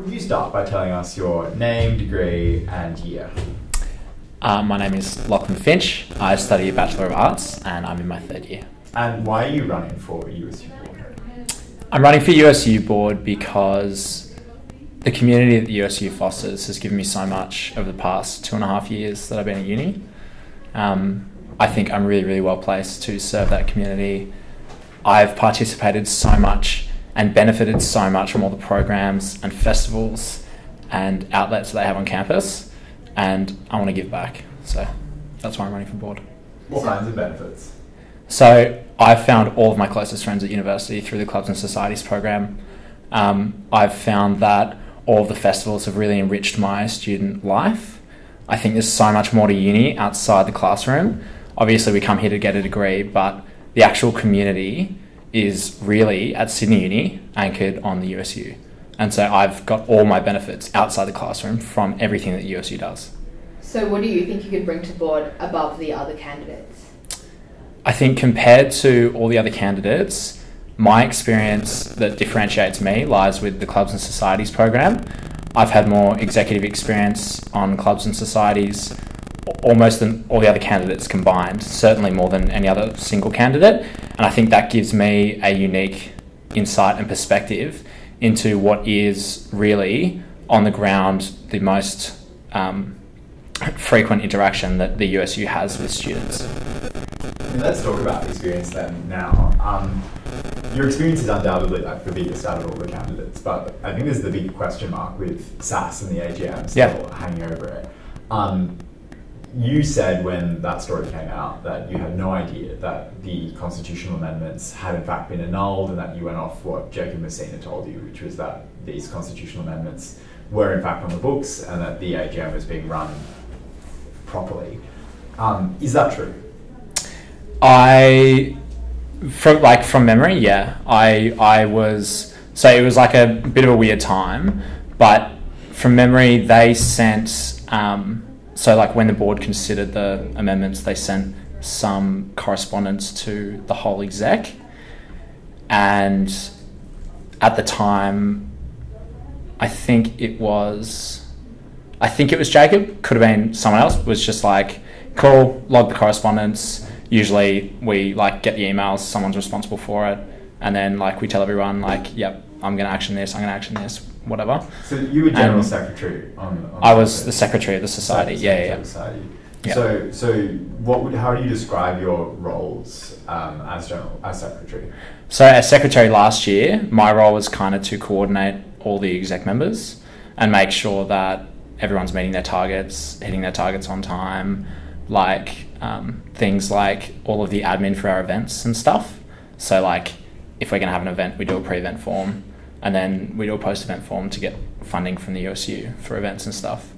Could you start by telling us your name, degree, and year? My name is Lachlan Finch. I study a Bachelor of Arts and I'm in my third year. And why are you running for USU board? I'm running for USU board because the community that the USU fosters has given me so much over the past 2.5 years that I've been at uni. I think I'm really, really well placed to serve that community. I've participated so much and benefited so much from all the programs and festivals and outlets that they have on campus, and I want to give back. So that's why I'm running for board. What kinds of benefits? So I've found all of my closest friends at university through the Clubs and Societies program. I've found that all of the festivals have really enriched my student life. I think there's so much more to uni outside the classroom. Obviously we come here to get a degree, but the actual community is really at Sydney Uni anchored on the USU. And so I've got all my benefits outside the classroom from everything that USU does. So what do you think you could bring to board above the other candidates? I think compared to all the other candidates, my experience that differentiates me lies with the Clubs and Societies program. I've had more executive experience on clubs and societies almost than all the other candidates combined, certainly more than any other single candidate. And I think that gives me a unique insight and perspective into what is really on the ground the most frequent interaction that the USU has with students. Let's talk about the experience then now. Your experience is undoubtedly like the biggest out of all the candidates, but I think there's the big question mark with SAS and the AGM still hanging over it. You said when that story came out that you had no idea that the constitutional amendments had in fact been annulled, and that you went off what Jacob Messina told you, which was that these constitutional amendments were in fact on the books and that the AGM was being run properly. Is that true? From memory, yeah. I was, so it was like a bit of a weird time, but from memory they sent, so like when the board considered the amendments, they sent some correspondence to the whole exec, and at the time, I think it was Jacob, could have been someone else, was just like, cool, log the correspondence. Usually we like get the emails, someone's responsible for it, and then like we tell everyone like, yep, I'm going to action this, whatever. So you were general secretary on I was the secretary of the society. Yeah. Society. Yeah. So how do you describe your roles as secretary? So as secretary last year, my role was kind of to coordinate all the exec members and make sure that everyone's meeting their targets, hitting their targets on time, like things like all of the admin for our events and stuff. So like if we're going to have an event, we do a pre-event form, and then we do a post-event form to get funding from the USU for events and stuff.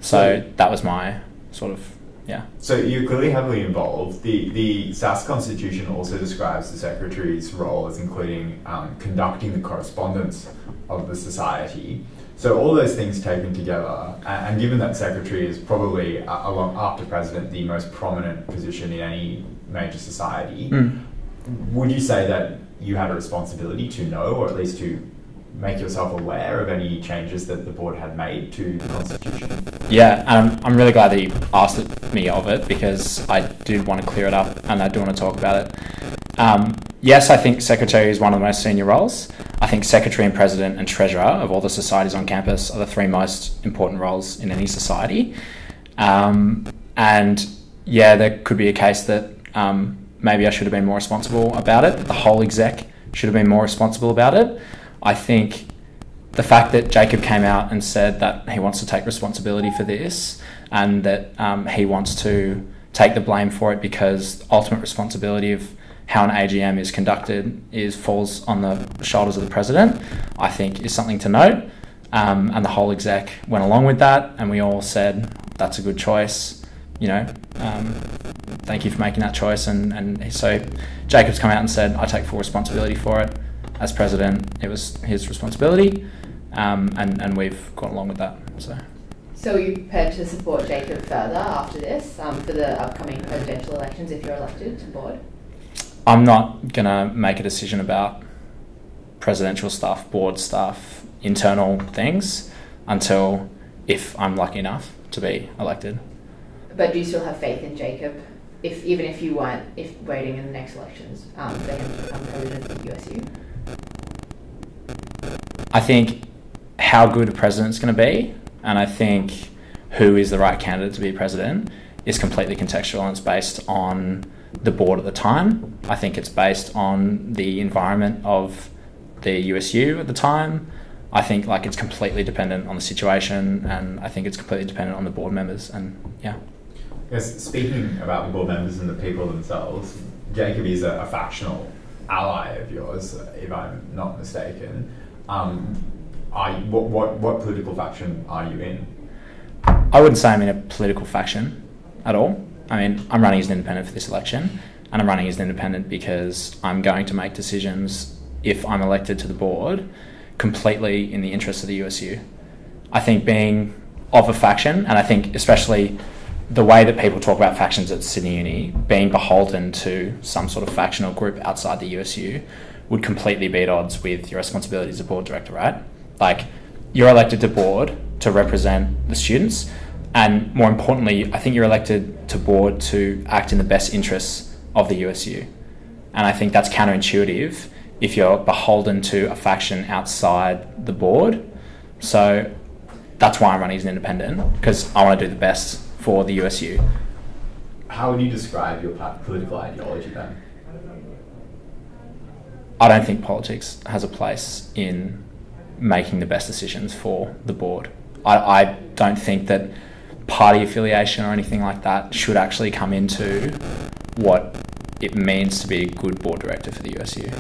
So that was my sort of, yeah. So you're clearly heavily involved. The SAS Constitution also describes the Secretary's role as including conducting the correspondence of the society. So all those things taken together, and given that Secretary is probably, along after President, the most prominent position in any major society, would you say that you had a responsibility to know, or at least to make yourself aware of any changes that the board had made to the Constitution? Yeah, I'm really glad that you asked me of it, because I do want to clear it up and I do want to talk about it. Yes, I think Secretary is one of the most senior roles. I think Secretary and President and Treasurer of all the societies on campus are the three most important roles in any society. And yeah, there could be a case that maybe I should have been more responsible about it. The whole exec should have been more responsible about it. I think the fact that Jacob came out and said that he wants to take responsibility for this, and that he wants to take the blame for it because ultimate responsibility of how an AGM is conducted falls on the shoulders of the president, I think is something to note. And the whole exec went along with that, and we all said, that's a good choice, thank you for making that choice. And so Jacob's come out and said, I take full responsibility for it. As president, it was his responsibility, and we've gone along with that. So are you prepared to support Jacob further after this, for the upcoming presidential elections if you're elected to board? I'm not going to make a decision about presidential stuff, board stuff, internal things until if I'm lucky enough to be elected. But do you still have faith in Jacob, even if you weren't voting in the next elections for him to become president of USU? I think how good a president's going to be, and I think who is the right candidate to be president, is completely contextual, and it's based on the board at the time. I think it's based on the environment of the USU at the time. I think like it's completely dependent on the situation, and I think it's completely dependent on the board members, and yeah. Yes, speaking about the board members and the people themselves, Jacob is a factional ally of yours, if I'm not mistaken. What political faction are you in? I wouldn't say I'm in a political faction at all. I mean, I'm running as an independent for this election, and I'm running as an independent because I'm going to make decisions, if I'm elected to the board, completely in the interest of the USU. I think being of a faction, and I think especially the way that people talk about factions at Sydney Uni, being beholden to some sort of factional group outside the USU would completely be at odds with your responsibilities as a board director, right? Like, you're elected to board to represent the students, and more importantly, I think you're elected to board to act in the best interests of the USU. And I think that's counterintuitive if you're beholden to a faction outside the board. So that's why I'm running as an independent, because I want to do the best for the USU. How would you describe your political ideology then? I don't think politics has a place in making the best decisions for the board. I don't think that party affiliation or anything like that should actually come into what it means to be a good board director for the USU.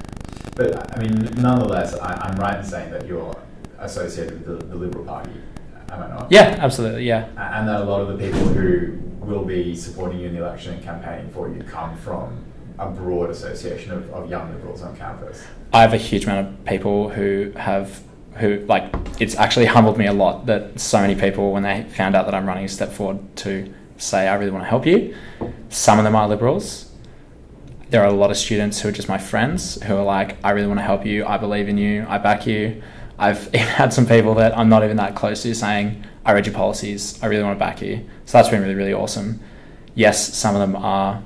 But, I mean, nonetheless, I'm right in saying that you're associated with the Liberal Party, am I not? Yeah, absolutely, yeah. And that a lot of the people who will be supporting you in the election and campaigning for you come from a broad association of young Liberals on campus. I have a huge amount of people who it's actually humbled me a lot that so many people, when they found out that I'm running, step forward to say, I really want to help you. Some of them are Liberals. There are a lot of students who are just my friends who are like, I really want to help you, I believe in you, I back you. I've even had some people that I'm not even that close to saying, I read your policies, I really want to back you. So that's been really, really awesome. Yes, some of them are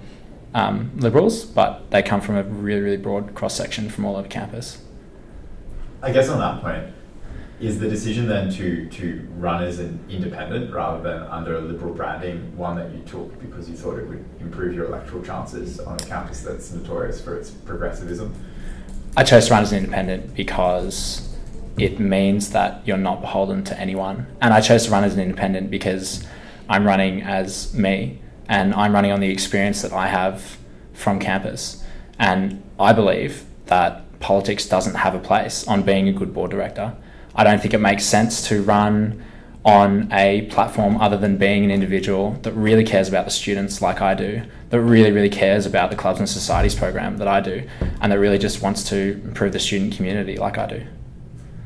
Liberals, but they come from a really, really broad cross-section from all over campus. I guess on that point, is the decision then to run as an independent rather than under a Liberal branding one that you took because you thought it would improve your electoral chances on a campus that's notorious for its progressivism? I chose to run as an independent because it means that you're not beholden to anyone. And I chose to run as an independent because I'm running as me, and I'm running on the experience that I have from campus. And I believe that politics doesn't have a place on being a good board director. I don't think it makes sense to run on a platform other than being an individual that really cares about the students like I do, that really, really cares about the clubs and societies program that I do, and that really just wants to improve the student community like I do.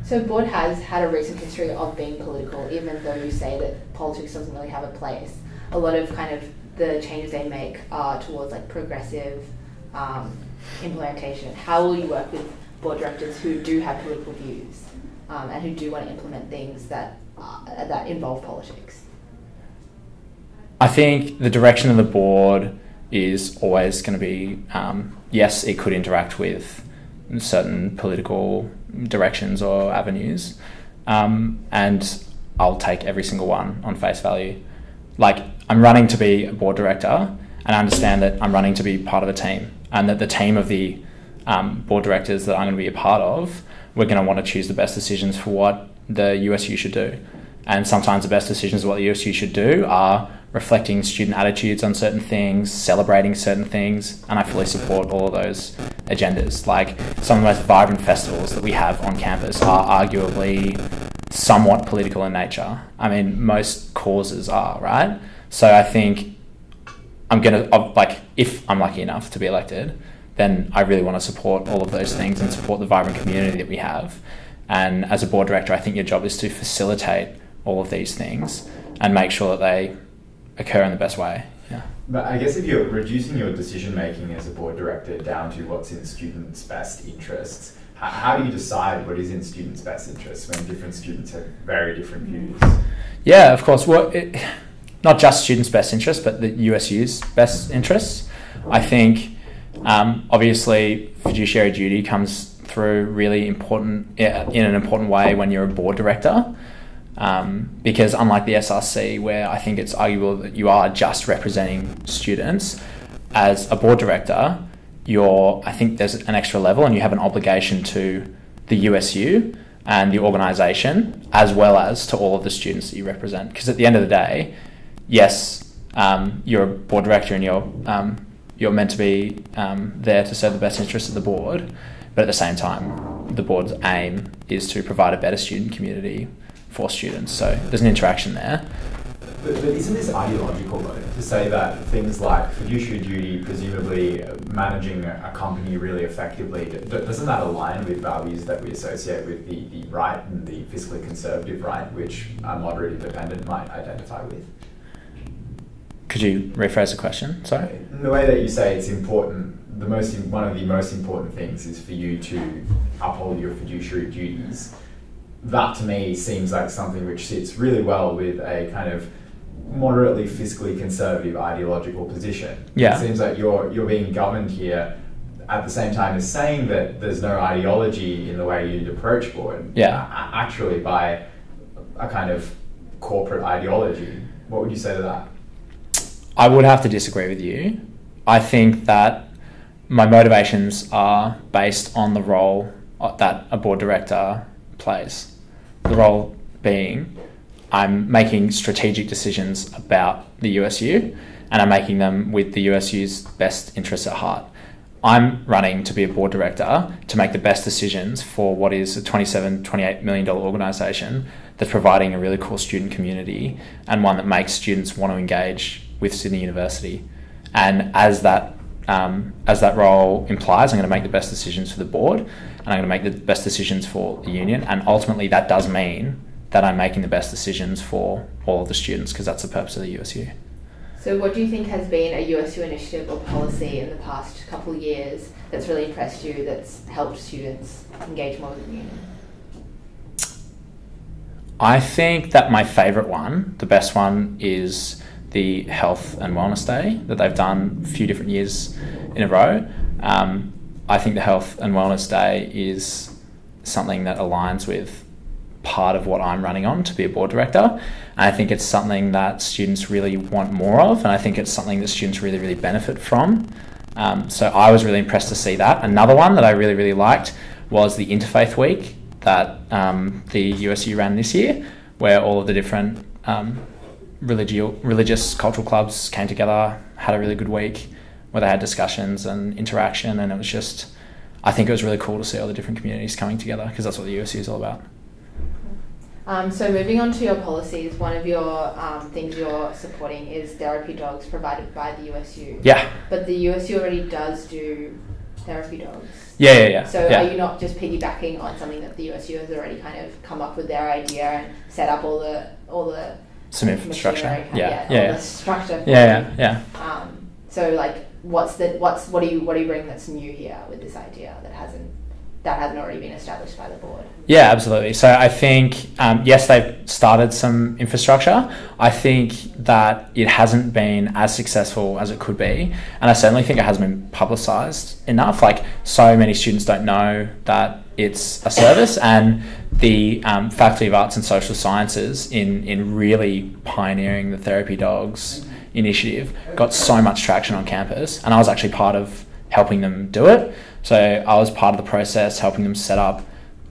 So board has had a recent history of being political, even though you say that politics doesn't really have a place. A lot of kind of the changes they make are towards like progressive implementation. How will you work with board directors who do have political views and who do want to implement things that involve politics? I think the direction of the board is always going to be, yes, it could interact with certain political directions or avenues, and I'll take every single one on face value. Like, I'm running to be a board director, and I understand that I'm running to be part of a team, and that the team of the board directors that I'm going to be a part of, we're going to want to choose the best decisions for what the USU should do. And sometimes the best decisions of what the USU should do are reflecting student attitudes on certain things, celebrating certain things, and I fully support all of those agendas. Like, some of the most vibrant festivals that we have on campus are arguably somewhat political in nature. I mean, most causes are, right? So I think I'm going to, like, if I'm lucky enough to be elected, then I really want to support all of those things and support the vibrant community that we have. And as a board director, I think your job is to facilitate all of these things and make sure that they occur in the best way. Yeah. But I guess if you're reducing your decision making as a board director down to what's in students' best interests, how do you decide what is in students' best interests when different students have very different views? Yeah, of course. Well, not just students' best interests, but the USU's best interests. I think, obviously, fiduciary duty comes through really important in an important way when you're a board director. Because unlike the SRC, where I think it's arguable that you are just representing students, as a board director, I think there's an extra level and you have an obligation to the USU and the organisation, as well as to all of the students that you represent. Because at the end of the day, yes, you're a board director and you're meant to be there to serve the best interests of the board, but at the same time, the board's aim is to provide a better student community for students. So there's an interaction there. But isn't this ideological though, to say that things like fiduciary duty, presumably managing a company really effectively, doesn't that align with values that we associate with the right and the fiscally conservative right, which a moderate independent might identify with? Could you rephrase the question? Sorry? In the way that you say it's important, one of the most important things is for you to uphold your fiduciary duties. That to me seems like something which sits really well with a kind of moderately fiscally conservative ideological position. Yeah. It seems like you're being governed here at the same time as saying that there's no ideology in the way you'd approach board. Yeah. Actually by a kind of corporate ideology. What would you say to that? I would have to disagree with you. I think that my motivations are based on the role that a board director plays. The role being I'm making strategic decisions about the USU and I'm making them with the USU's best interests at heart. I'm running to be a board director to make the best decisions for what is a $28 million organisation that's providing a really cool student community and one that makes students want to engage with Sydney University. And as that role implies, I'm going to make the best decisions for the board and I'm going to make the best decisions for the union. And ultimately that does mean that I'm making the best decisions for all of the students because that's the purpose of the USU. So what do you think has been a USU initiative or policy in the past couple of years that's really impressed you, that's helped students engage more with the union? I think that my favourite one, the best one, is the Health and Wellness Day that they've done a few different years in a row. I think the Health and Wellness Day is something that aligns with part of what I'm running on to be a board director. And I think it's something that students really want more of, and I think it's something that students really, really benefit from. So I was really impressed to see that. Another one that I really, really liked was the Interfaith Week that the USU ran this year, where all of the different religious cultural clubs came together, had a really good week, where they had discussions and interaction, and it was just, I think it was really cool to see all the different communities coming together, because that's what the USU is all about. So moving on to your policies, one of your things you're supporting is therapy dogs provided by the USU. Yeah. But the USU already does do therapy dogs. Yeah. So are you not just piggybacking on something that the USU has already kind of come up with their idea and set up all the some infrastructure. The structure. Yeah. So like, what do you bring that's new here with this idea that hasn't already been established by the board? Yeah, absolutely. So I think, yes, they've started some infrastructure. I think that it hasn't been as successful as it could be. And I certainly think it hasn't been publicised enough. Like, so many students don't know that it's a service, and the Faculty of Arts and Social Sciences in really pioneering the Therapy Dogs initiative got so much traction on campus. And I was actually part of helping them do it. So I was part of the process, helping them set up,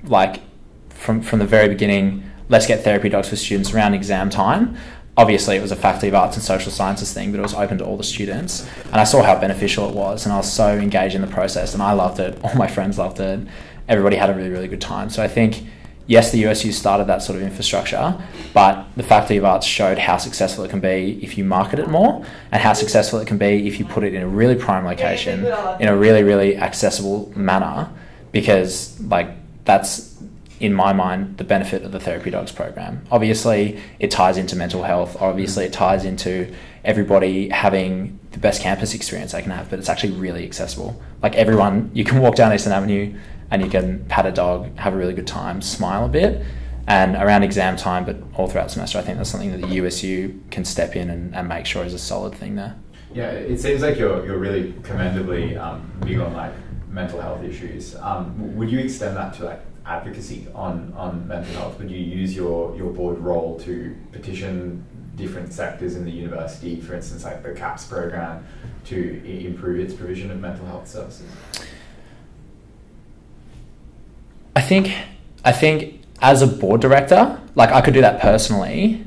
like, from the very beginning, let's get therapy dogs for students around exam time. Obviously, it was a Faculty of Arts and Social Sciences thing, but it was open to all the students. And I saw how beneficial it was, and I was so engaged in the process, and I loved it. All my friends loved it. Everybody had a really, really good time. So I think, yes, the USU started that sort of infrastructure, but the Faculty of Arts showed how successful it can be if you market it more, and how successful it can be if you put it in a really prime location, in a really, really accessible manner, because, like, that's, in my mind, the benefit of the Therapy Dogs program. Obviously, it ties into mental health. Obviously, it ties into everybody having the best campus experience they can have, but it's actually really accessible. Like, everyone, you can walk down Eastern Avenue and you can pat a dog, have a really good time, smile a bit. And around exam time, but all throughout the semester, I think that's something that the USU can step in and make sure is a solid thing there. Yeah, it seems like you're really commendably big on like mental health issues. Would you extend that to like advocacy on mental health? Would you use your board role to petition different sectors in the university, for instance, like the CAPS program, to improve its provision of mental health services? I think as a board director, like I could do that personally,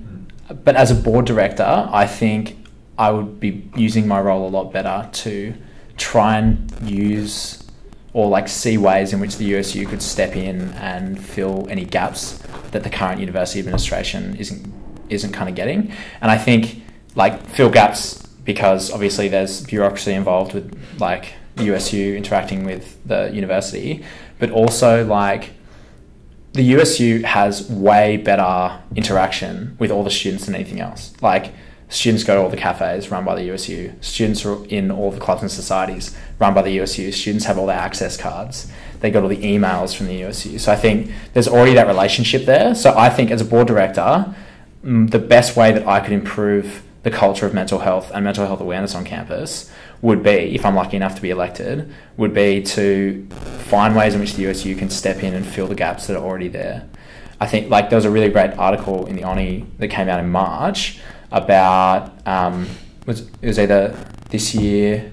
but as a board director, I think I would be using my role a lot better to try and use or like see ways in which the USU could step in and fill any gaps that the current university administration isn't kind of getting. And I think like fill gaps because obviously there's bureaucracy involved with like the USU interacting with the university, but also like the USU has way better interaction with all the students than anything else. Like students go to all the cafes run by the USU. Students are in all the clubs and societies run by the USU. Students have all their access cards. They got all the emails from the USU. So I think there's already that relationship there. So I think as a board director, the best way that I could improve the culture of mental health and mental health awareness on campus would be, if I'm lucky enough to be elected, would be to find ways in which the USU can step in and fill the gaps that are already there. I think like there was a really great article in the ONI that came out in March about, it was either this year,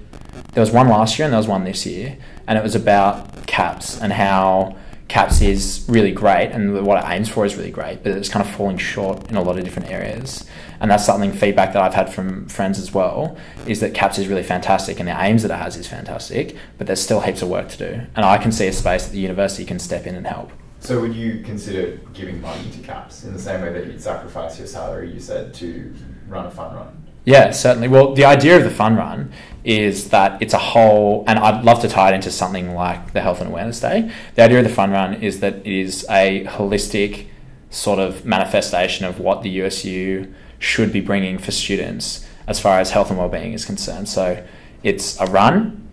there was one last year and there was one this year, and it was about CAPS and how CAPS is really great and what it aims for is really great, but it's kind of falling short in a lot of different areas. And that's something, feedback that I've had from friends as well, is that CAPS is really fantastic and the aims that it has is fantastic, but there's still heaps of work to do. And I can see a space that the university can step in and help. So would you consider giving money to CAPS in the same way that you'd sacrifice your salary, you said, to run a fun run? Yeah, certainly. Well, the idea of the fun run is that it's a whole, and I'd love to tie it into something like the Health and Awareness Day. The idea of the fun run is that it is a holistic sort of manifestation of what the USU should be bringing for students as far as health and wellbeing is concerned. So it's a run,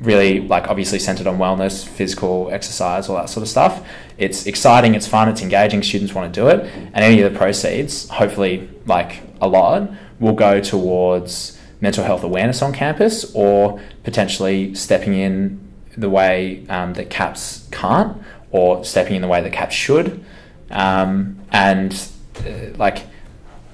really like obviously centered on wellness, physical exercise, all that sort of stuff. It's exciting, it's fun, it's engaging, students want to do it, and any of the proceeds, hopefully like a lot, will go towards mental health awareness on campus or potentially stepping in the way that CAPS can't, or stepping in the way that CAPS should. Like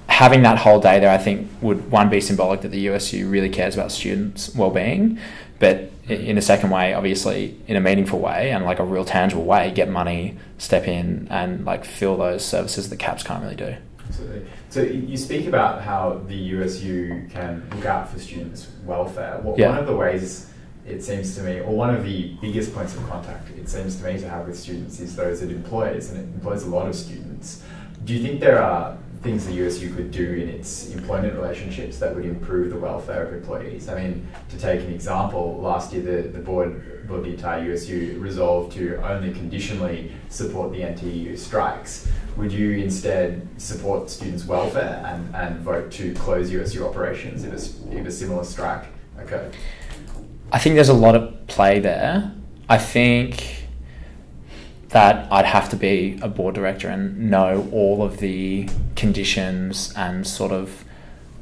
having that whole day there, I think would, one, be symbolic that the USU really cares about students' well-being, but in a second way, obviously in a meaningful way and like a real tangible way, get money, step in and like fill those services that CAPS can't really do. Absolutely. So you speak about how the USU can look out for students' welfare. One of the ways it seems to me, or one of the biggest points of contact it seems to me to have with students is those it employs, and it employs a lot of students. Do you think there are things the USU could do in its employment relationships that would improve the welfare of employees? I mean, to take an example, last year the board of the entire USU resolved to only conditionally support the NTU strikes. Would you instead support students' welfare and vote to close USU operations if a similar strike occurred? I think there's a lot at play there. I think that I'd have to be a board director and know all of the conditions and sort of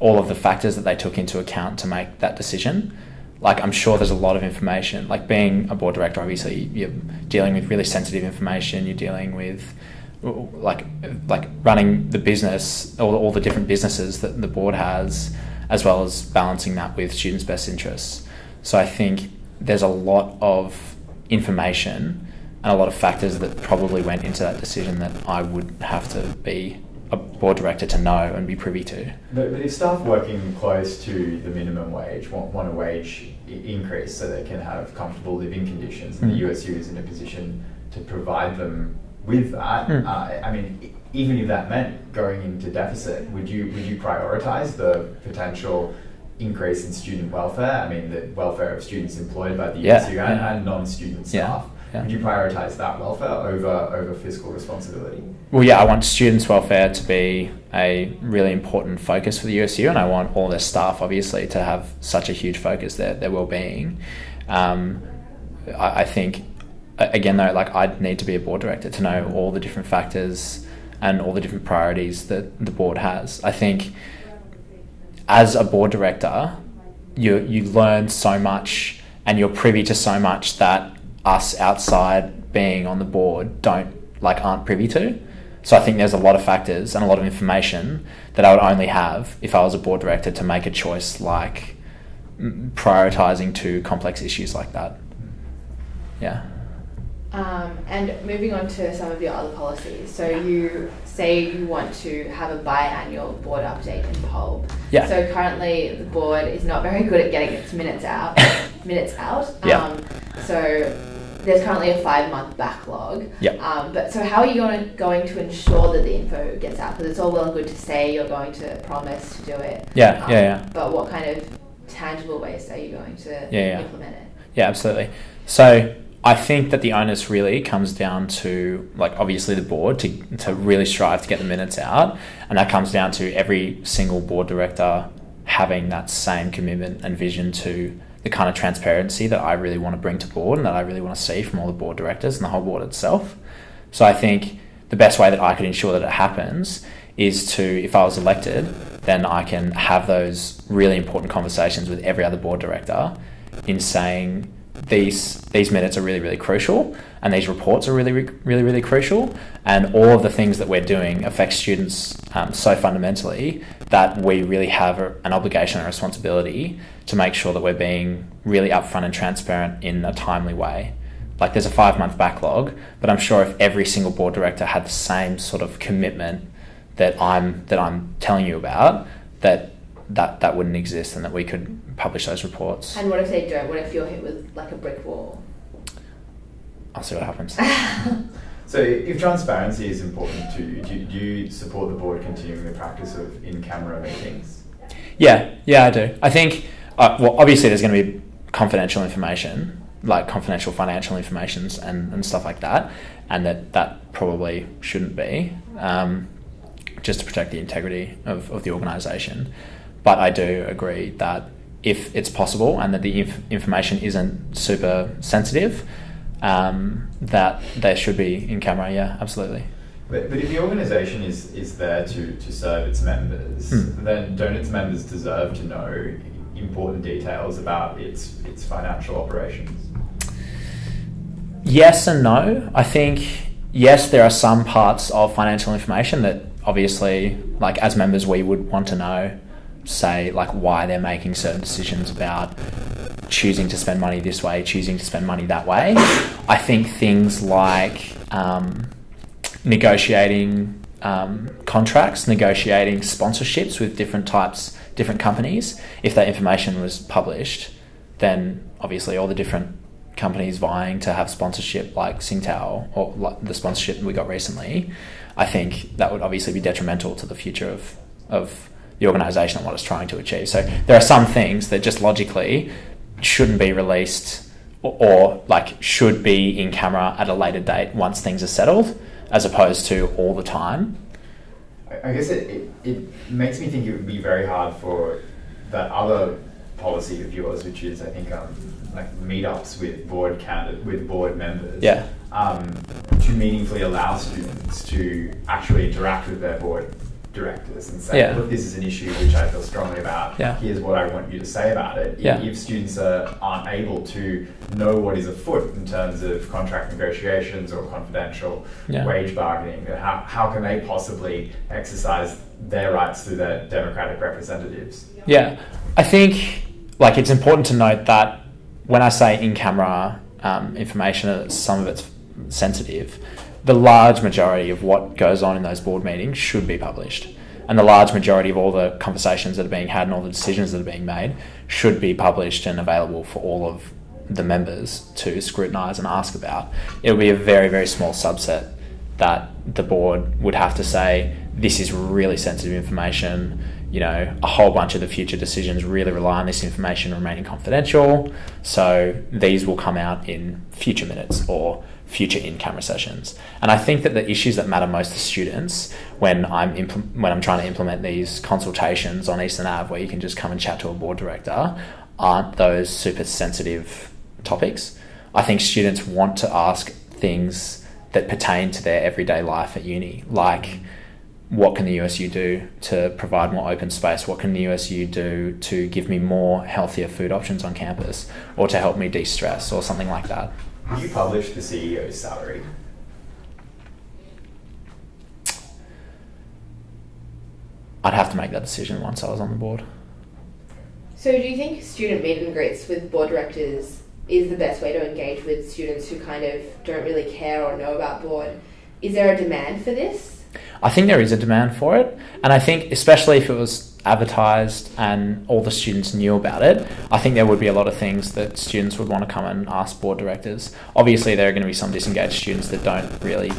all of the factors that they took into account to make that decision. Like, I'm sure there's a lot of information. Like, being a board director, obviously you're dealing with really sensitive information. You're dealing with like running the business, all the different businesses that the board has, as well as balancing that with students' best interests. So I think there's a lot of information and a lot of factors that probably went into that decision that I would have to be a board director to know and be privy to. But if staff working close to the minimum wage want a wage increase so they can have comfortable living conditions, and the USU is in a position to provide them with that, I mean, even if that meant going into deficit, would you prioritise the potential increase in student welfare? I mean, the welfare of students employed by the USU and non-student staff. Would you prioritise that welfare over fiscal responsibility? Well, yeah, I want students' welfare to be a really important focus for the USU, and I want all their staff, obviously, to have such a huge focus, their well-being. I think again though, like I'd need to be a board director to know all the different factors and all the different priorities that the board has. I think as a board director, you learn so much and you're privy to so much that us outside being on the board aren't privy to. So I think there's a lot of factors and a lot of information that I would only have if I was a board director to make a choice like prioritising two complex issues like that. Yeah. And moving on to some of your other policies. So you say you want to have a biannual board update in Pulp. Yeah. So currently the board is not very good at getting its minutes out. Yeah. So there's currently a 5-month backlog. Yeah. But so how are you going to ensure that the info gets out? Because it's all well and good to say you're going to promise to do it. Yeah. But what kind of tangible ways are you going to implement it? Yeah, absolutely. So I think that the onus really comes down to, like, obviously the board to really strive to get the minutes out, and that comes down to every single board director having that same commitment and vision to the kind of transparency that I really want to bring to board and that I really want to see from all the board directors and the whole board itself. So I think the best way that I could ensure that it happens is to, if I was elected, then I can have those really important conversations with every other board director in saying these minutes are really, really crucial, and these reports are really, really, really crucial, and all of the things that we're doing affect students so fundamentally that we really have an obligation and responsibility to make sure that we're being really upfront and transparent in a timely way. Like, there's a 5-month backlog, but I'm sure if every single board director had the same sort of commitment that I'm telling you about, that wouldn't exist, and that we could publish those reports. And what if they don't? What if you're hit with like a brick wall? I'll see what happens. So if transparency is important to you, do you support the board continuing the practice of in-camera meetings? Yeah, I do. I think, well, obviously there's going to be confidential information, like confidential financial information and stuff like that, and that probably shouldn't be, just to protect the integrity of the organisation. But I do agree that if it's possible and that the information isn't super sensitive, that there should be in camera. Yeah, absolutely. But if the organisation is there to serve its members, then don't its members deserve to know important details about its financial operations? Yes and no. I think, yes, there are some parts of financial information that obviously, like, as members, we would want to know, say, like, why they're making certain decisions about choosing to spend money this way, choosing to spend money that way. I think things like negotiating contracts, negotiating sponsorships with different companies, if that information was published, then obviously all the different companies vying to have sponsorship, like Singtao or like the sponsorship we got recently, I think that would obviously be detrimental to the future of the organisation and what it's trying to achieve. So there are some things that just logically shouldn't be released or like should be in camera at a later date once things are settled, as opposed to all the time. I guess it makes me think it would be very hard for that other policy of yours, which is, I think, like meetups with board members, to meaningfully allow students to actually interact with their board directors and say, look, this is an issue which I feel strongly about. Here's what I want you to say about it. If students aren't able to know what is afoot in terms of contract negotiations or confidential wage bargaining, how can they possibly exercise their rights through their democratic representatives? Yeah, I think, like, it's important to note that when I say in-camera information, some of it's sensitive, the large majority of what goes on in those board meetings should be published. And the large majority of all the conversations that are being had and all the decisions that are being made should be published and available for all of the members to scrutinise and ask about. It will be a very, very small subset that the board would have to say, this is really sensitive information, you know, a whole bunch of the future decisions really rely on this information remaining confidential, so these will come out in future minutes or future in-camera sessions. And I think that the issues that matter most to students when I'm trying to implement these consultations on Eastern Ave, where you can just come and chat to a board director, aren't those super sensitive topics. I think students want to ask things that pertain to their everyday life at uni, like what can the USU do to provide more open space? What can the USU do to give me more healthier food options on campus, or to help me de-stress, or something like that? Will you publish the CEO's salary? I'd have to make that decision once I was on the board. So do you think student meet and greets with board directors is the best way to engage with students who kind of don't really care or know about board? Is there a demand for this? I think there is a demand for it, and I think especially if it was advertised and all the students knew about it, I think there would be a lot of things that students would want to come and ask board directors. Obviously there are going to be some disengaged students that don't really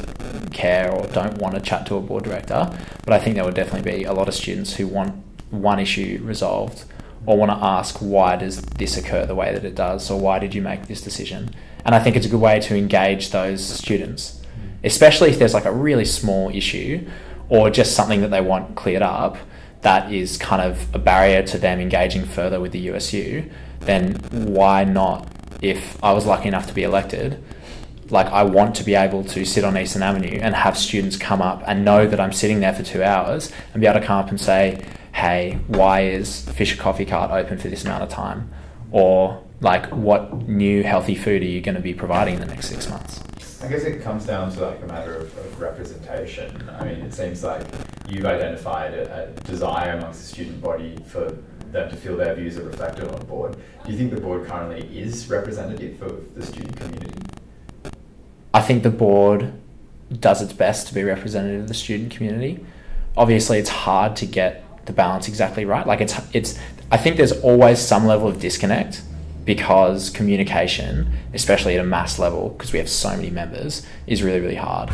care or don't want to chat to a board director, but I think there would definitely be a lot of students who want one issue resolved, or want to ask, why does this occur the way that it does, or why did you make this decision? And I think it's a good way to engage those students, especially if there's like a really small issue or just something that they want cleared up that is kind of a barrier to them engaging further with the USU. Then why not? If I was lucky enough to be elected, like, I want to be able to sit on Eastern Avenue and have students come up and know that I'm sitting there for 2 hours and be able to come up and say, hey, why is Fisher Coffee Cart open for this amount of time? Or like, what new healthy food are you going to be providing in the next 6 months? I guess it comes down to like a matter of representation. I mean, it seems like you've identified a desire amongst the student body for them to feel their views are reflected on the board. Do you think the board currently is representative of the student community? I think the board does its best to be representative of the student community. Obviously, it's hard to get the balance exactly right. Like, it's. I think there's always some level of disconnect, because communication, especially at a mass level, because we have so many members, is really, really hard.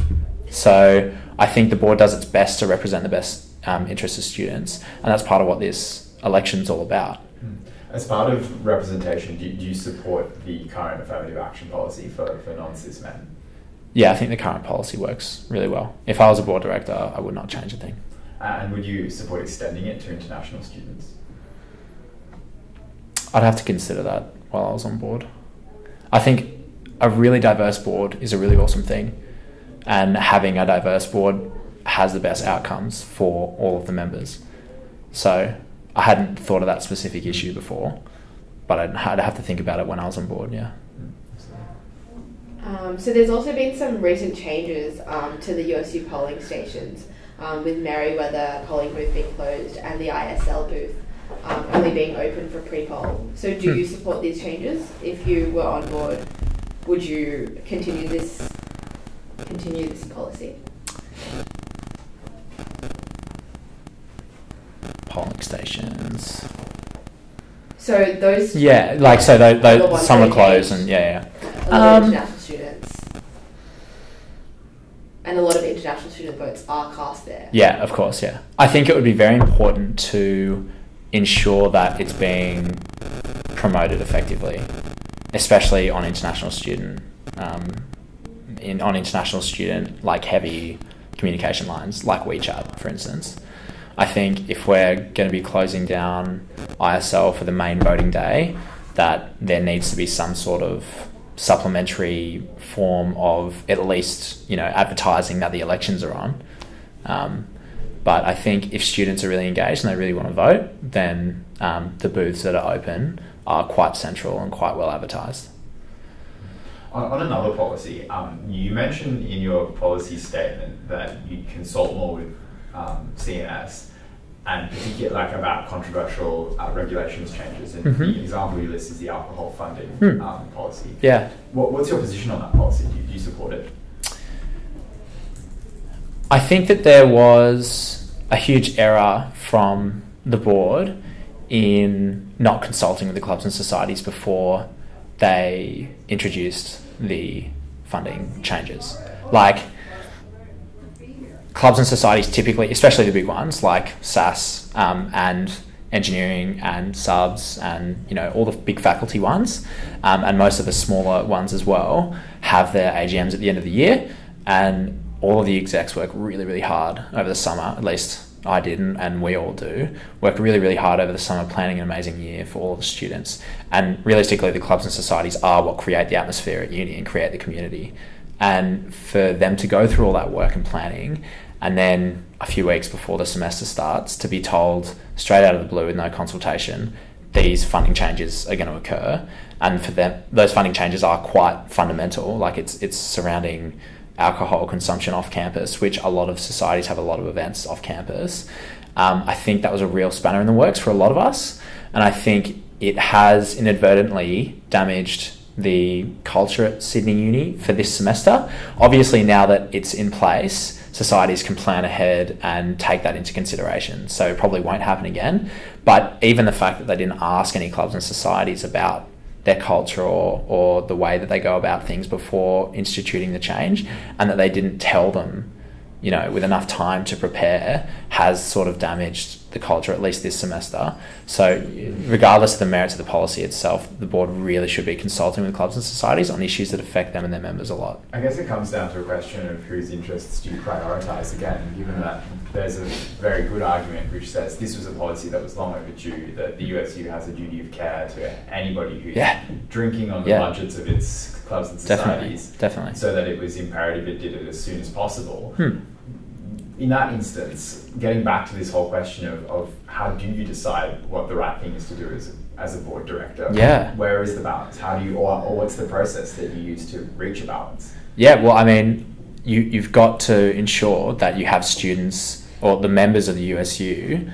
So I think the board does its best to represent the best interests of students, and that's part of what this election's all about. As part of representation, do you support the current affirmative action policy for non-cis men? Yeah, I think the current policy works really well. If I was a board director, I would not change a thing. And would you support extending it to international students? I'd have to consider that while I was on board. I think a really diverse board is a really awesome thing, and having a diverse board has the best outcomes for all of the members. So I hadn't thought of that specific issue before, but I'd have to think about it when I was on board, yeah. So there's also been some recent changes to the USU polling stations, with Merriweather polling booth being closed and the ISL booth only being open for pre-poll. So do you support these changes? If you were on board, would you continue this policy? Polling stations. So those... Yeah, like, so those some are closed, and yeah. A lot of international students. And a lot of international student votes are cast there. Yeah, of course, yeah. I think it would be very important to ensure that it's being promoted effectively, especially on international student, like heavy communication lines, like WeChat, for instance. I think if we're going to be closing down ISL for the main voting day, that there needs to be some sort of supplementary form of at least, advertising that the elections are on. But I think if students are really engaged and they really want to vote, then the booths that are open are quite central and quite well advertised. On another policy, you mentioned in your policy statement that you consult more with CNS, and particularly about controversial regulations changes. And the example you list is the alcohol funding policy. Yeah. What's your position on that policy? Do you support it? I think that there was a huge error from the board in not consulting with the clubs and societies before they introduced the funding changes. Like, clubs and societies typically, especially the big ones like SAS and engineering and subs and all the big faculty ones, and most of the smaller ones as well, have their AGMs at the end of the year, and all of the execs work really, really hard over the summer, at least I did and we all do, work really, really hard over the summer planning an amazing year for all the students. And realistically, the clubs and societies are what create the atmosphere at uni and create the community. And for them to go through all that work and planning, and then a few weeks before the semester starts to be told straight out of the blue with no consultation, these funding changes are going to occur. And for them, those funding changes are quite fundamental. Like it's surrounding alcohol consumption off campus, which a lot of societies have a lot of events off campus. I think that was a real spanner in the works for a lot of us. And I think it has inadvertently damaged the culture at Sydney Uni for this semester. Obviously, now that it's in place, societies can plan ahead and take that into consideration. So it probably won't happen again. But even the fact that they didn't ask any clubs and societies about their culture or the way that they go about things before instituting the change, and that they didn't tell them, you know, with enough time to prepare, has sort of damaged the culture, at least this semester. So regardless of the merits of the policy itself, the board really should be consulting with clubs and societies on issues that affect them and their members a lot. I guess it comes down to a question of whose interests do you prioritise again, given that there's a very good argument which says this was a policy that was long overdue, that the USU has a duty of care to anybody who's drinking on the budgets of its clubs and societies. Definitely. So that it was imperative it did it as soon as possible. In that instance, getting back to this whole question of how do you decide what the right thing is to do as a board director? Where is the balance? How do you, or what's the process that you use to reach a balance? Yeah, well, I mean, you've got to ensure that you have students or the members of the USU,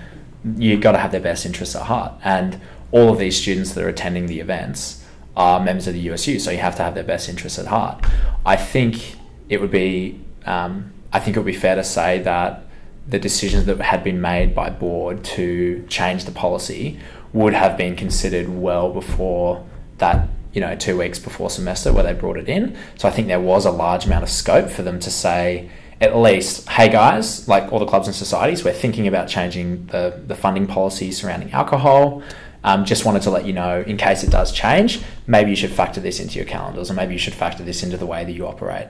you've got to have their best interests at heart. And all of these students that are attending the events are members of the USU, so you have to have their best interests at heart. I think it would be fair to say that the decisions that had been made by board to change the policy would have been considered well before that, 2 weeks before semester where they brought it in. So I think there was a large amount of scope for them to say, at least, hey guys, like all the clubs and societies, we're thinking about changing the funding policy surrounding alcohol. Just wanted to let you know, in case it does change, maybe you should factor this into your calendars, or maybe you should factor this into the way that you operate.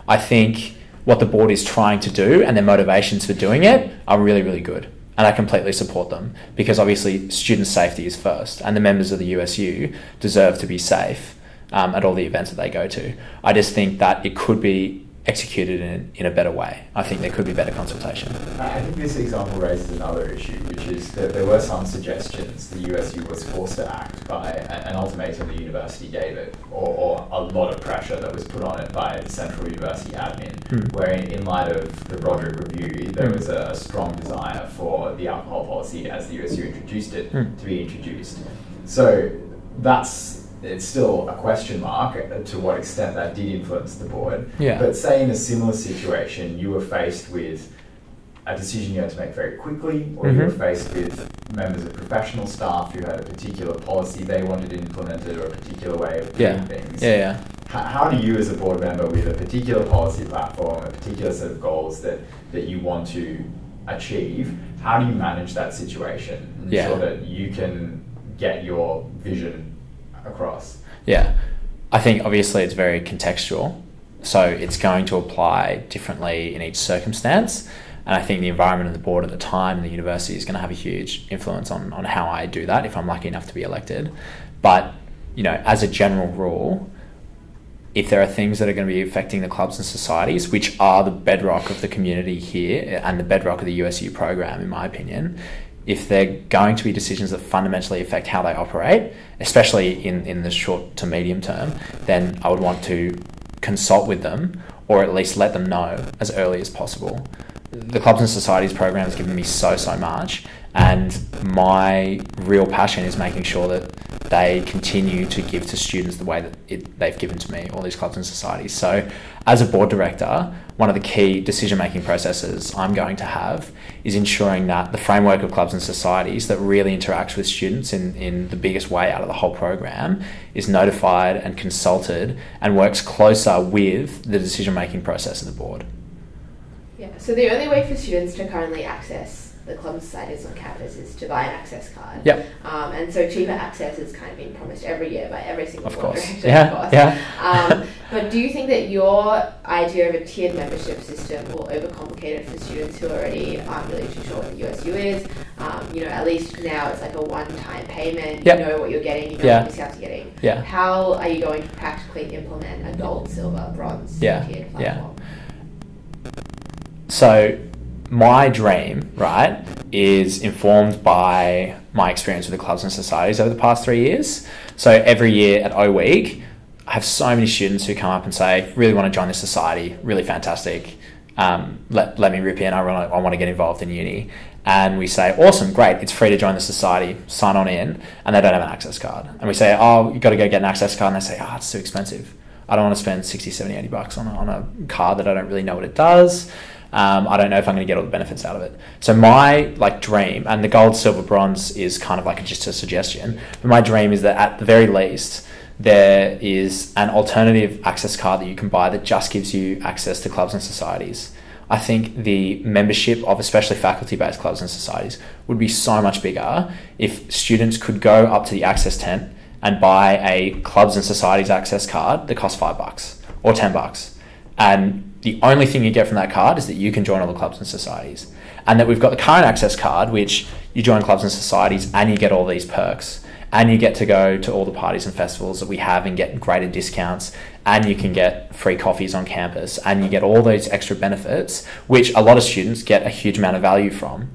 I think what the board is trying to do and their motivations for doing it are really, really good. And I completely support them, because obviously student safety is first, and the members of the USU deserve to be safe at all the events that they go to. I just think that it could be executed in a better way. I think there could be better consultation. I think this example raises another issue, which is that there were some suggestions the USU was forced to act by an ultimatum the university gave it, or a lot of pressure that was put on it by the Central University admin, where in light of the Roderick Review, there was a strong desire for the alcohol policy as the USU introduced it to be introduced. So it's still a question mark to what extent that did influence the board. But say in a similar situation, you were faced with a decision you had to make very quickly, or you were faced with members of professional staff who had a particular policy they wanted implemented, or a particular way of doing things. How do you, as a board member with a particular policy platform, a particular set of goals that you want to achieve, how do you manage that situation and ensure that you can get your vision across? I think obviously it's very contextual, so it's going to apply differently in each circumstance, and I think the environment of the board at the time and the university is going to have a huge influence on how I do that if I'm lucky enough to be elected. But as a general rule, if there are things that are going to be affecting the clubs and societies, which are the bedrock of the community here and the bedrock of the USU program, in my opinion, if they're going to be decisions that fundamentally affect how they operate, especially in the short to medium term, then I would want to consult with them, or at least let them know as early as possible. The Clubs and Societies program has given me so much, and my real passion is making sure that they continue to give to students the way that they've given to me, all these clubs and societies. So as a board director, one of the key decision-making processes I'm going to have is ensuring that the framework of clubs and societies that really interacts with students in the biggest way out of the whole program is notified and consulted and works closer with the decision-making process of the board. So the only way for students to currently access the clubs and societies on campus is to buy an access card. Yep. And so cheaper access is kind of being promised every year by every single board director. Yeah. Of course. Yeah. But do you think that your idea of a tiered membership system will overcomplicate it for students who already aren't really too sure what the USU is? At least now it's like a one-time payment. Yep. You know what you're getting. You know what discounts you're getting. Yeah. How are you going to practically implement a gold, silver, bronze tiered platform? So my dream, right, is informed by my experience with the clubs and societies over the past 3 years. So every year at O Week, I have so many students who come up and say, really want to join this society, really fantastic. Let me rip in, I want to get involved in uni. And we say, awesome, great, it's free to join the society, sign on in, and they don't have an access card. And we say, oh, you've got to go get an access card, and they say, it's too expensive. I don't want to spend 60, 70, 80 bucks on a card that I don't really know what it does. I don't know if I'm going to get all the benefits out of it. So my dream, and the gold, silver, bronze is kind of just a suggestion, but my dream is that at the very least, there is an alternative access card that you can buy that just gives you access to clubs and societies. I think the membership of especially faculty-based clubs and societies would be so much bigger if students could go up to the access tent and buy a clubs and societies access card that costs $5 or $10. And the only thing you get from that card is that you can join all the clubs and societies. And that we've got the current access card, which you join clubs and societies and you get all these perks. And you get to go to all the parties and festivals that we have and get greater discounts, and you can get free coffees on campus, and you get all those extra benefits, which a lot of students get a huge amount of value from.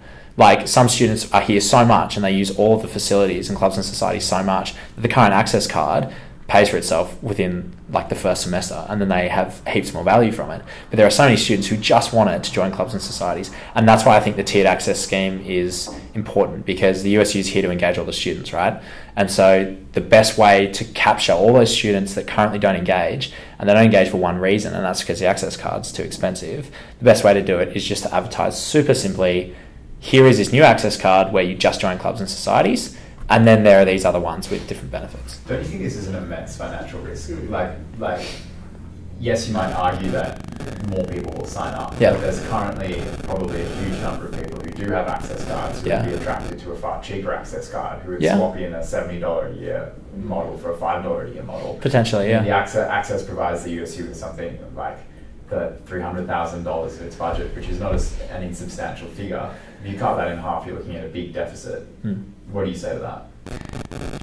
Some students are here so much and they use all of the facilities and clubs and societies so much that the current access card pays for itself within the first semester, and then they have heaps more value from it. But there are so many students who just want it to join clubs and societies, and that's why I think the tiered access scheme is important, because the USU is here to engage all the students, right? And so the best way to capture all those students that currently don't engage, and they don't engage for one reason, and that's because the access card's too expensive, the best way to do it is just to advertise super simply, here is this new access card where you just join clubs and societies, and then there are these other ones with different benefits. Don't you think this is an immense financial risk? Yes, you might argue that more people will sign up, but there's currently probably a huge number of people who do have access cards who would be attracted to a far cheaper access card, who would swap in a $70 a year model for a $5 a year model. Potentially, yeah. And the access provides the USU with something like the $300,000 of its budget, which is not an insubstantial figure. If you cut that in half, you're looking at a big deficit. What do you say to that?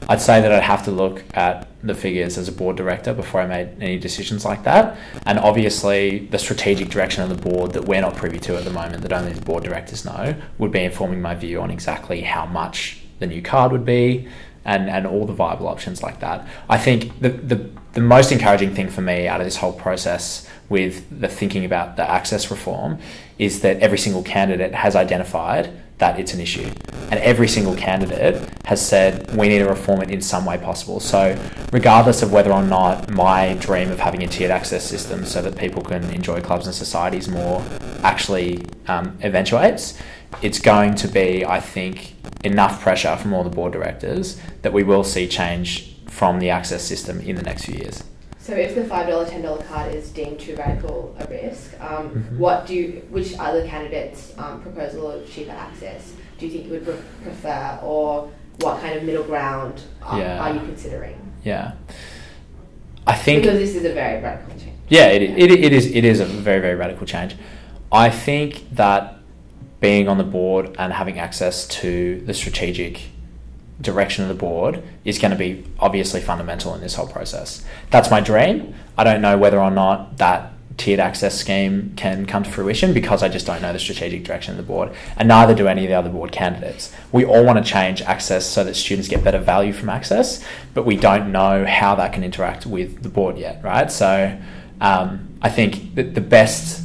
I'd say that I'd have to look at the figures as a board director before I made any decisions like that. And obviously the strategic direction of the board that we're not privy to at the moment, that only the board directors know, would be informing my view on exactly how much the new card would be and all the viable options like that. I think the most encouraging thing for me out of this whole process with the thinking about the access reform is that every single candidate has identified that it's an issue. And every single candidate has said, we need to reform it in some way possible. So regardless of whether or not my dream of having a tiered access system so that people can enjoy clubs and societies more actually eventuates, it's going to be, I think, enough pressure from all the board directors that we will see change from the access system in the next few years. So if the $5, $10 card is deemed too radical a risk, which other candidates' proposal of cheaper access do you think you would prefer, or what kind of middle ground are you considering? Yeah, I think because this is a very radical change. Yeah, it is a very, very radical change. I think that being on the board and having access to the strategic direction of the board is going to be obviously fundamental in this whole process. That's my dream. I don't know whether or not that tiered access scheme can come to fruition because I just don't know the strategic direction of the board, and neither do any of the other board candidates. We all want to change access so that students get better value from access, but we don't know how that can interact with the board yet, right? So I think that the best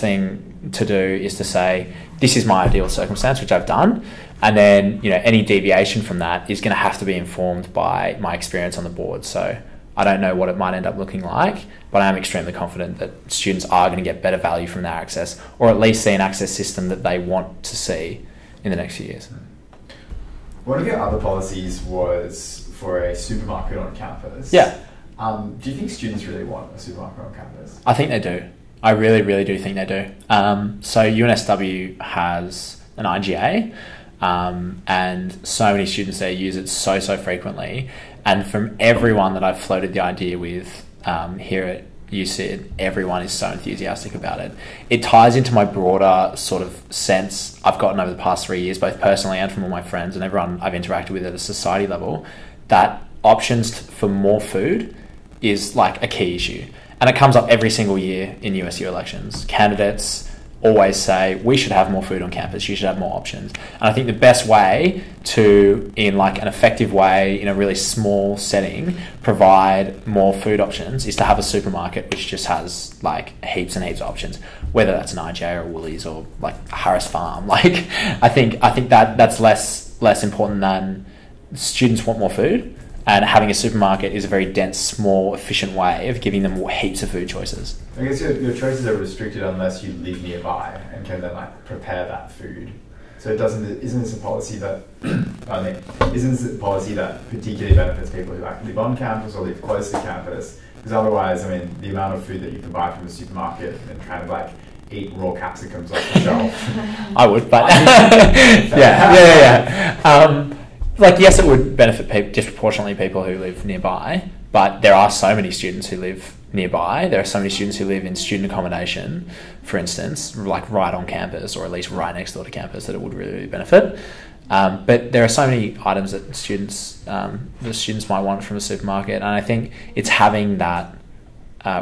thing to do is to say, this is my ideal circumstance, which I've done, and then any deviation from that is going to have to be informed by my experience on the board. So I don't know what it might end up looking like, but I am extremely confident that students are going to get better value from their access, or at least see an access system that they want to see in the next few years. One of your other policies was for a supermarket on campus. Yeah. Do you think students really want a supermarket on campus? I think they do. I really, really do think they do. So UNSW has an IGA. And so many students there use it so frequently. And from everyone that I've floated the idea with here at USU, everyone is so enthusiastic about it. It ties into my broader sort of sense I've gotten over the past 3 years, both personally and from all my friends and everyone I've interacted with at a society level, that options for more food is like a key issue. And it comes up every single year in USU elections. Candidates always say, we should have more food on campus, you should have more options. And I think the best way to, in like an effective way, in a really small setting, provide more food options is to have a supermarket which just has like heaps and heaps of options, whether that's an IGA or Woolies or like Harris Farm. Like, I think that's less important than students want more food. And having a supermarket is a very dense, small, efficient way of giving them heaps of food choices. I guess your choices are restricted unless you live nearby and can then like prepare that food. So isn't this a policy that particularly benefits people who like live on campus or live close to campus? Because otherwise, I mean, the amount of food that you can buy from the supermarket and kind of like eat raw capsicums off the shelf. I would, but yeah. Like, yes, it would benefit disproportionately people who live nearby, but there are so many students who live nearby. There are so many students who live in student accommodation, for instance, like right on campus or at least right next door to campus, that it would really benefit. But there are so many items that students might want from a supermarket, and I think it's having that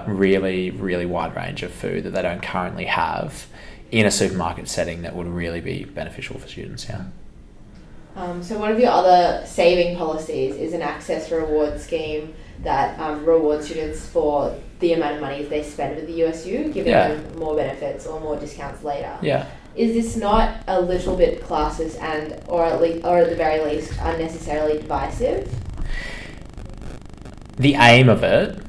really, really wide range of food that they don't currently have in a supermarket setting that would really be beneficial for students, yeah. So one of your other saving policies is an access reward scheme that rewards students for the amount of money they spend with the USU, giving them more benefits or more discounts later. Yeah. Is this not a little bit classist or at the very least unnecessarily divisive? The aim of it,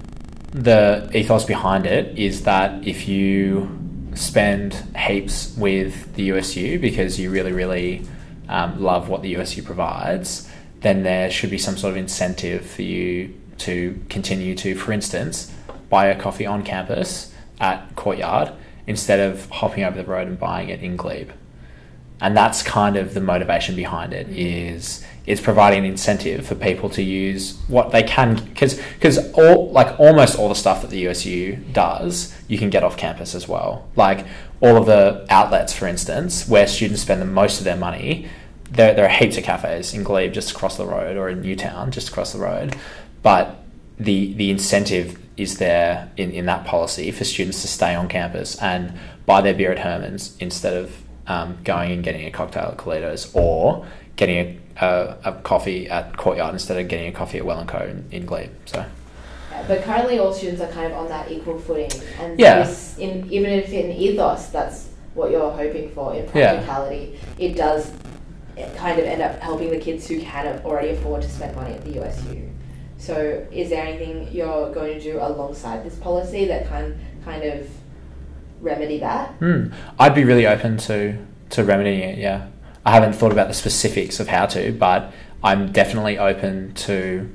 the ethos behind it, is that if you spend heaps with the USU because you really, really love what the USU provides, then there should be some sort of incentive for you to continue to, for instance, buy a coffee on campus at Courtyard instead of hopping over the road and buying it in Glebe. And that's kind of the motivation behind it, is it's providing an incentive for people to use what they can, because almost all the stuff that the USU does, you can get off campus as well. Like all of the outlets, for instance, where students spend the most of their money, there are heaps of cafes in Glebe just across the road, or in Newtown just across the road. But the incentive is there in that policy for students to stay on campus and buy their beer at Herman's instead of going and getting a cocktail at Colitos, or getting a coffee at Courtyard instead of getting a coffee at Well & Co in Glebe. So, but currently all students are kind of on that equal footing, and even if in ethos that's what you're hoping for, in practicality it does kind of end up helping the kids who can already afford to spend money at the USU. So is there anything you're going to do alongside this policy that can kind of remedy that? I'd be really open to remedying it, yeah. I haven't thought about the specifics of how to, but I'm definitely open to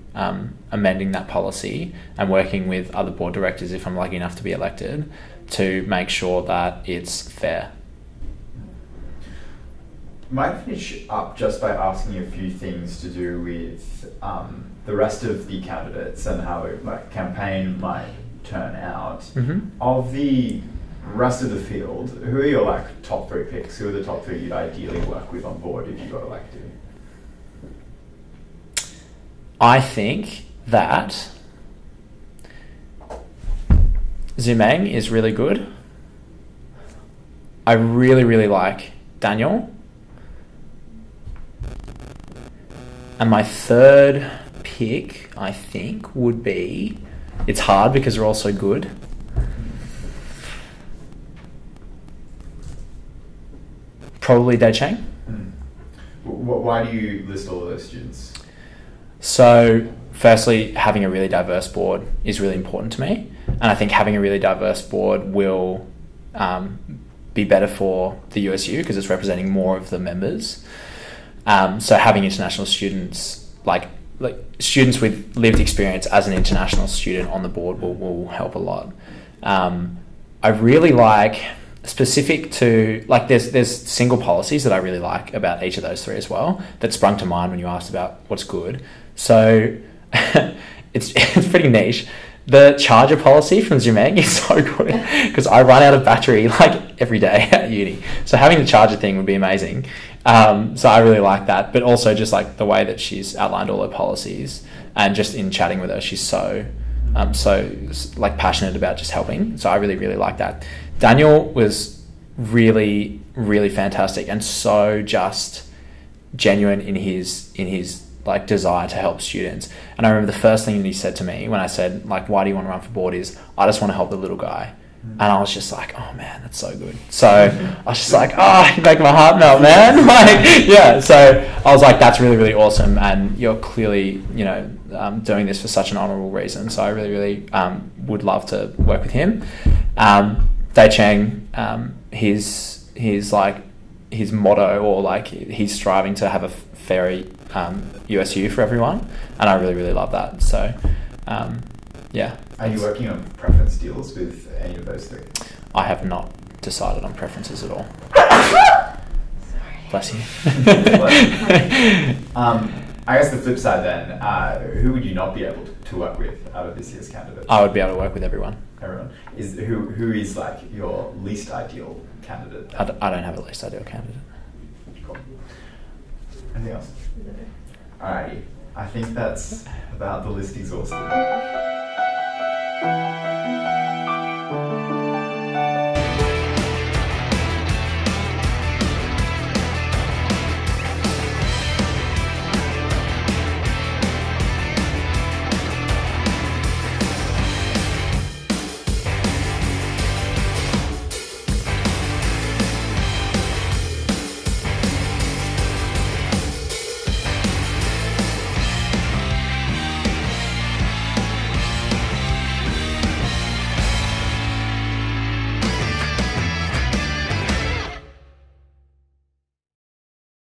amending that policy and working with other board directors, if I'm lucky enough to be elected, to make sure that it's fair. Might finish up just by asking you a few things to do with the rest of the candidates and how the campaign might turn out. Mm-hmm. Of the rest of the field, who are your top three picks? Who are the top three you'd ideally work with on board if you got elected? I think that Zumeng is really good. I really, really like Daniel. And my third pick, I think, would be... It's hard because they're all so good. Probably Dai Cheng. Why do you list all of those students? So, firstly, having a really diverse board is really important to me. And I think having a really diverse board will be better for the USU because it's representing more of the members. So having international students, like students with lived experience as an international student on the board will help a lot. I really like specific to, like, there's single policies that I really like about each of those three as well that sprung to mind when you asked about what's good. So it's pretty niche. The charger policy from Zumeg is so good because I run out of battery like every day at uni. So having the charger thing would be amazing. So I really like that. But also just like the way that she's outlined all her policies, and just in chatting with her, she's so like passionate about just helping. So I really, really like that. Daniel was really, really fantastic and so just genuine in his like desire to help students. And I remember the first thing that he said to me when I said, like, why do you want to run for board, is I just want to help the little guy. And I was just like, oh man, that's so good. So I was just like, oh, you make my heart melt, man. Like, yeah. So I was like, that's really, really awesome. And you're clearly, you know, doing this for such an honourable reason. So I really, really would love to work with him. Dai Cheng, his motto, or like he's striving to have a fairy USU for everyone, and I really, really love that. So yeah. Are you working on preference deals with any of those three? I have not decided on preferences at all. Sorry. Bless you. I guess the flip side then, who would you not be able to work with out of this year's candidates? I would be able to work with everyone. Everyone. Who is like your least ideal candidate? I don't have a least ideal candidate. Cool. Anything else? No. Alrighty. I think that's about the list exhausted.